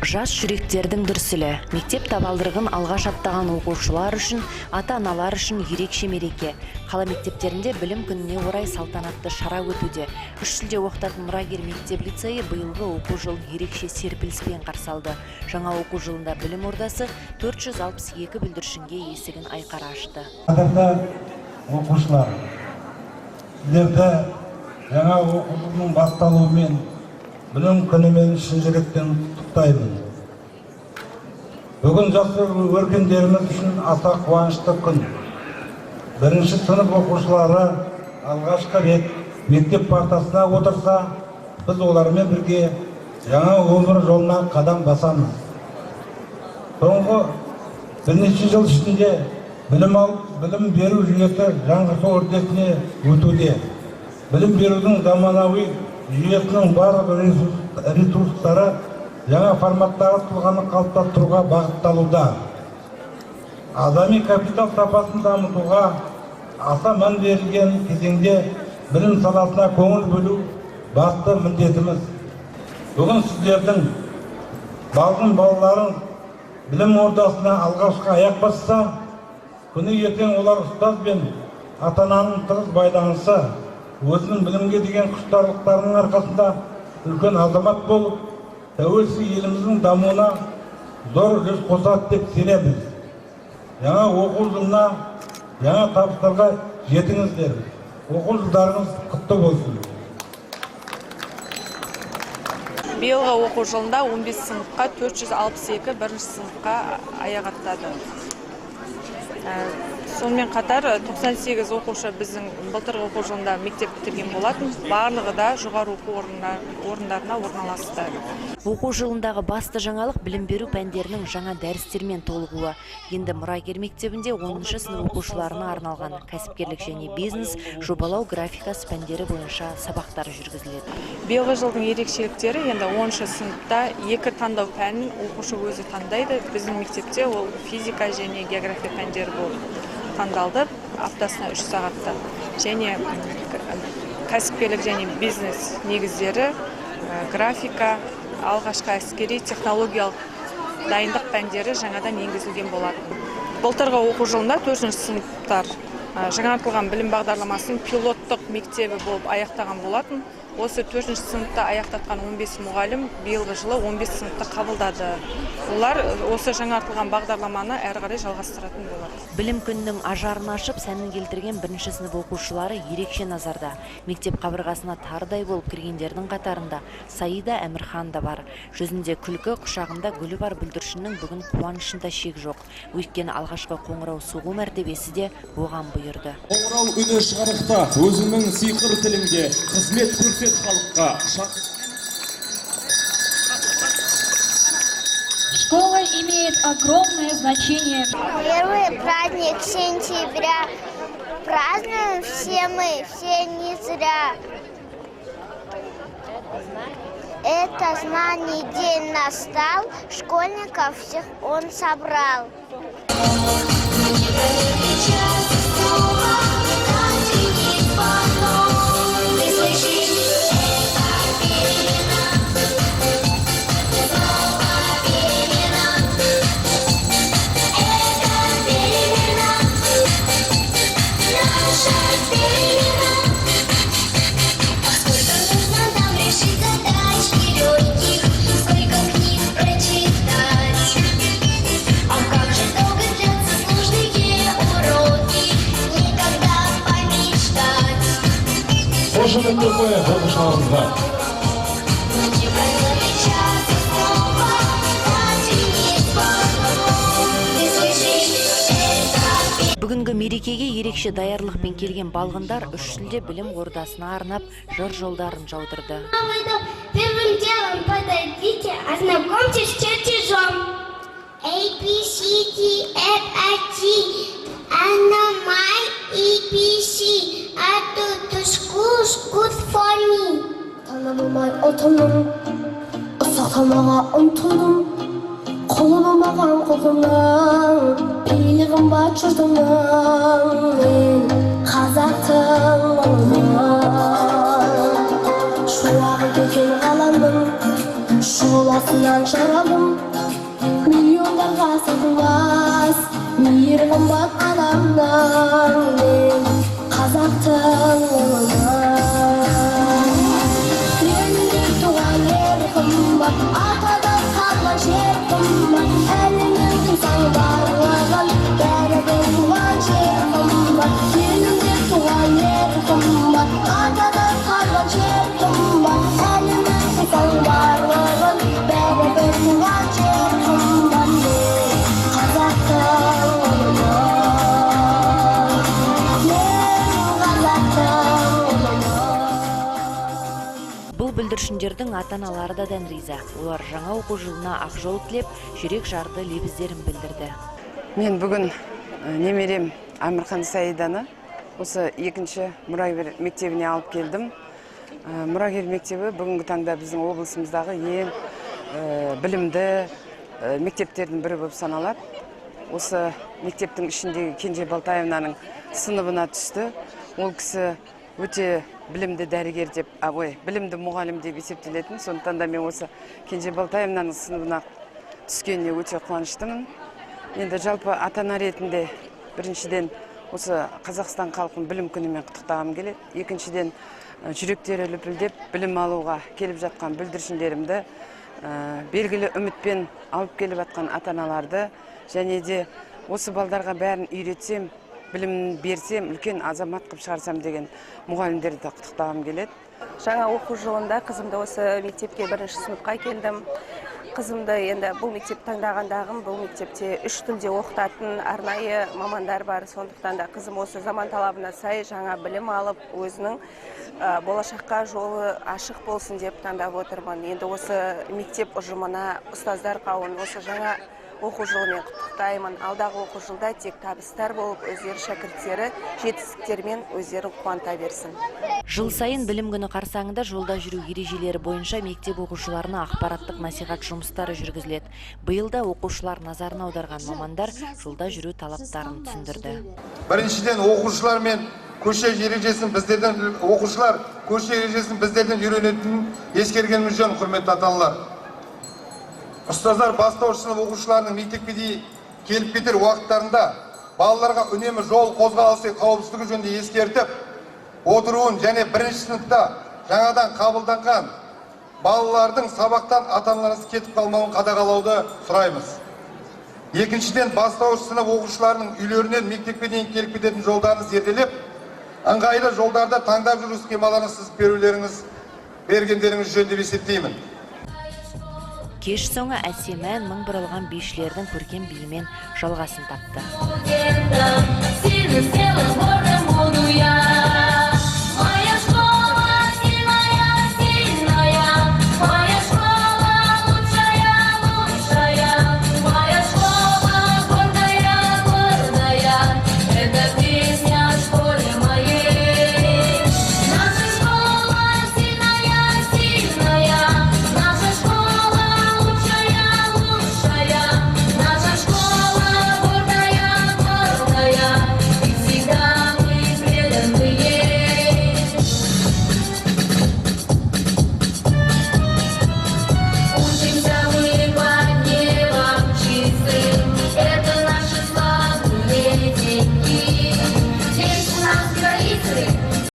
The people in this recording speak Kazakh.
Жас жүректердің дүрсілі. Мектеп табалдырығын алғаш аттаған оқушылар үшін, ата-аналар үшін ерекше мереке. Қала мектептерінде білім күніне орай салтанатты шара өтуде. 3 шілде оқытатын мұрагер мектеп лицейі биылғы оқу жылын ерекше серпіліспен қарсы алды. Жаңа оқу жылында білім ордасы 462 бүлдіршінге есігін айқара ашты. Қадірлі оқушылар, сіздерді жаңа оқу жылының басталуымен білім күнімен шын жүректен құттықтаймын. Бүгін жас өркендеріміз үшін аса қуанышты күн. Бірінші сынып оқушылары алғашқы рет мектеп партасына отырса, біз олармен бірге жаңа өмір жолына қадам басамыз. Соңғы бірнеше жыл ішінде білім беру жүйесі жаңғырту үрдісіне өтуде. Білім берудің заманауи жүйесінің барлық ресурстары жаңа форматтағы тұлғаны қалыптастыруға бағытталуда. Адами капитал сапасын дамытуға аса мән берілген кезеңде білім саласына көңіл бөлу басты міндетіміз. Бүгін сіздердің балғын балаларың білім ордасына алғашқы аяқ басса, күні ертең олар ұстаз бен ата-ананың тығыз байланысы, өзінің білімге деген құштарлықтарының арқасында үлкен азамат болып, тәуелсіз еліміздің дамуына зор үлес қосады деп сенеміз. Жаңа оқу жылына, жаңа табыстарға жетіңіздер. Оқу жылдарыңыз құтты болсын. Биылғы оқу жылында 15 сыныпқа 462 бірінші сыныпқа аяқ аттады. Сонымен қатар 98 оқушы біздің былтырғы оқу жылында мектеп бітірген болатын, барлығы да жоғары оқу орындарына орналасты. Оқу жылындағы басты жаңалық білім беру пәндерінің жаңа дәрістермен толығуы. Енді мұрагер мектебінде 10-шы сынып оқушыларына арналған кәсіпкерлік және бизнес, жобалау графикасы пәндері бойынша сабақтар жүргізіледі. Биылғы жылдың ерекшеліктері енді 10-шы сыныпта 2 таңдау пәнін оқушы өзі таңдайды. Біздің мектепте ол физика және география пәндері болып таңдалды, аптасына 3 сағатта. Және кәсіпкерлік және бизнес негіздері, графика, алғашқы әскери технологиялық дайындық пәндері жаңадан енгізілген болады. Былтырғы оқу жылында 4-ші сыныптар жаңартылған білім бағдарламасының пилоттық мектебі болып аяқтаған болатын. Осы 4-ші сыныпта аяқтатқан 15 мұғалім биылғы жылы 15 сыныпта қабылдады. Олар осы жаңартылған бағдарламаны әрі қарай жалғастыратын болады. Білім күнінің ажарын ашып, сәнін келтірген 1-ші сынып оқушылары ерекше назарда. Мектеп қабырғасына тарыдай болып кіргендердің қатарында Саида Әмірхан да бар. Жүзінде күлкі, құшағында гүлі бар бүлдіршіннің бүгін қуанышында шек жоқ. Өйткені алғашқы қоңырау соғу мәртебесі де оған бұйырды. Қоңырау үні шығарықта, өзінің сиқыр тілінде қызмет көрсет халыққа. Школа имеет огромное значение. Первый праздник сентября. Празднуем все мы, все не зря. Это знаний день настал, школьников всех он собрал. Қошымен көпі оқушыларымызға. Бүгінгі мерекеге ерекше даярлықпен келген балғындар 3 шілде білім ордасына арнап жыр жолдарын жаудырды. Первым делом подойдите, ознакомьтесь с чертежом. ABCD, FIT, ABC, to school is good for me. Tanımamay otanım, sakamağa untulum. Kolumamagan kokumdan, iyiliğim var çocuğumdan. Kazatım olmam. Şu an dökün kalanım, Шоласынан жаралдым, миллиондарға сатылмас, мейір қымбат адамнан мен қазақтың ұлымын. Менде туған ер қымбат, атадан қалған жер қымбат, әлемнің қисаң барлығын бәрібір туған жер қымбат. Менде туған ер қымбат, атадан қалған жер қымбат, әлемнің қисаң барлығын бәрібір туған жер қымбат. Қазақтың ұлымын, мен қазақтың ұлымын. Бұл бүлдіршіндердің ата-аналары да дән риза. Олар жаңа оқу жылына ақ жол тілеп, жүрек жарды лебіздерін білдірді. Мен бүгін немерем Амирхан Саиданы осы екінші мұрагер мектебіне алып келдім. Мұрагер мектебі бүгінгі таңда біздің облысымыздағы ең білімді мектептердің бірі болып саналады. Осы мектептің ішіндегі Кенже Балтаевнаның сыныбына түсті. Ол кісі өте білімді дәрігер деп, білімді мұғалім деп есептелетін. Сондықтан да мен осы Кенже Балтаевнаның сыныбына түскеніне өте қуаныштымын. Енді жалпы ата-ана ретінде біріншіден осы Қазақстан халқын білім күнімен құттықтағым келеді. Екіншіден жүректері лүпілдеп білім алуға келіп жатқан бүлдіршіндерімді, белгілі үмітпен алып келіп жатқан ата-аналарды, және де осы балдарға бәрін үйретсем, білімін берсем, үлкен азамат қып шығарсам деген мұғалімдерді құттықтағым келеді. Жаңа оқу жылында қызымды осы мектепке бірінші сыныпқа келдім. Қызымды енді бұл мектеп таңдағандағым, бұл мектепте 3 тілде оқытатын арнайы мамандар бар. Сондықтан да қызым осы заман талабына сай жаңа білім алып, өзінің болашаққа жолы ашық болсын деп таңдап отырмын. Енді осы мектеп ұжымына, ұстаздар қауымын осы жаңа оқу жылымен құттықтаймын. Алдағы оқу жылда тек табыстар болып, өздері шәкірттері жетістіктермен өздерін қуанта берсін. Жыл сайын білім күні қарсаңында жолда жүру ережелері бойынша мектеп оқушыларына ақпараттық насихат жұмыстары жүргізіледі. Биыл да оқушылар назарын аударған мамандар жолда жүру талаптарын түсіндірді. Біріншіден оқушылар мен көше ережесін біздерден үйренетінін ескергеніміз жөн, құрметті ата-аналар. Ұстаздар бастауыш сынып оқушыларының мектепке дейін келіп кетер уақыттарында балаларға үнемі жол қозғалысы қауіпсіздігі жөнінде ескертіп отыруын және бірінші сыныпта жаңадан қабылданған балалардың сабақтан ата-аналарсы кетіп қалмауын қадағалауды сұраймыз. Екіншіден, бастауыш сынып оқушыларының үйлерінен мектепке дейін келіп кететін жолдарын зерделеп, ыңғайлы жолдарда таңдап жүру схемаларын сызып бергендеріңіз жөн деп есептеймін. Кеш соңы әсем ән мың бұралған бишілердің көркем биімен жалғасын тапты.